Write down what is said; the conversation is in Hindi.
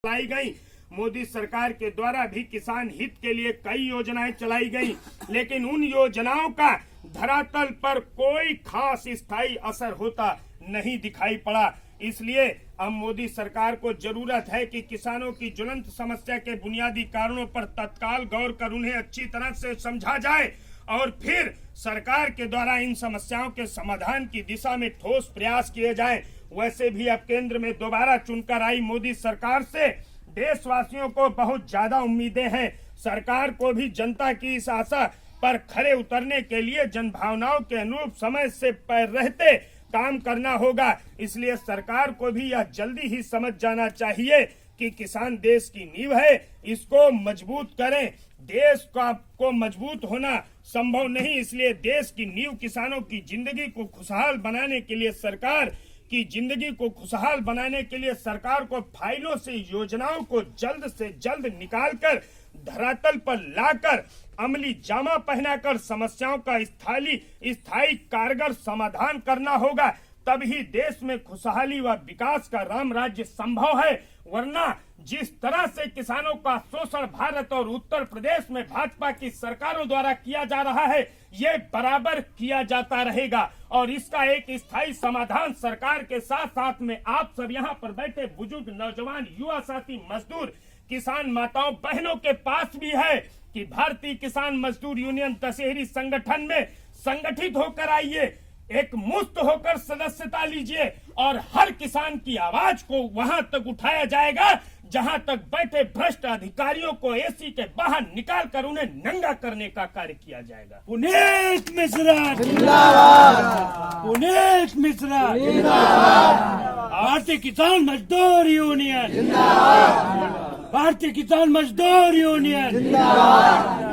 चलाई गई। मोदी सरकार के द्वारा भी किसान हित के लिए कई योजनाएं चलाई गई, लेकिन उन योजनाओं का धरातल पर कोई खास स्थायी असर होता नहीं दिखाई पड़ा। इसलिए अब मोदी सरकार को जरूरत है कि किसानों की ज्वलंत समस्या के बुनियादी कारणों पर तत्काल गौर कर उन्हें अच्छी तरह से समझा जाए और फिर सरकार के द्वारा इन समस्याओं के समाधान की दिशा में ठोस प्रयास किए जाएं। वैसे भी अब केंद्र में दोबारा चुनकर आई मोदी सरकार से देशवासियों को बहुत ज्यादा उम्मीदें हैं। सरकार को भी जनता की इस आशा पर खरे उतरने के लिए जनभावनाओं के अनुरूप समय से पैर रहते काम करना होगा। इसलिए सरकार को भी यह जल्दी ही समझ जाना चाहिए कि किसान देश की नींव है, इसको मजबूत करें। देश को मजबूत होना संभव नहीं, इसलिए देश की नींव किसानों की जिंदगी को खुशहाल बनाने के लिए सरकार को फाइलों से योजनाओं को जल्द से जल्द निकालकर धरातल पर लाकर अमली जामा पहनाकर समस्याओं का स्थायी कारगर समाधान करना होगा। तभी देश में खुशहाली व विकास का राम राज्य संभव है। वरना जिस तरह से किसानों का शोषण भारत और उत्तर प्रदेश में भाजपा की सरकारों द्वारा किया जा रहा है, ये बराबर किया जाता रहेगा और इसका एक स्थायी समाधान सरकार के साथ साथ में आप सब यहाँ पर बैठे बुजुर्ग, नौजवान, युवा साथी, मजदूर, किसान माताओं बहनों के पास भी है कि भारतीय किसान मजदूर यूनियन दशहरी संगठन में संगठित होकर आइए, एक मुक्त होकर सदस्यता लीजिए और हर किसान की आवाज को वहां तक उठाया जाएगा जहां तक बैठे भ्रष्ट अधिकारियों को एसी के बाहर निकाल कर उन्हें नंगा करने का कार्य किया जाएगा। पुनीत मिश्रा जिंदाबाद, पुनीत मिश्रा जिंदाबाद, भारतीय किसान मजदूर यूनियन जिंदाबाद, भारतीय किसान मजदूर यूनियन जिंदाबाद।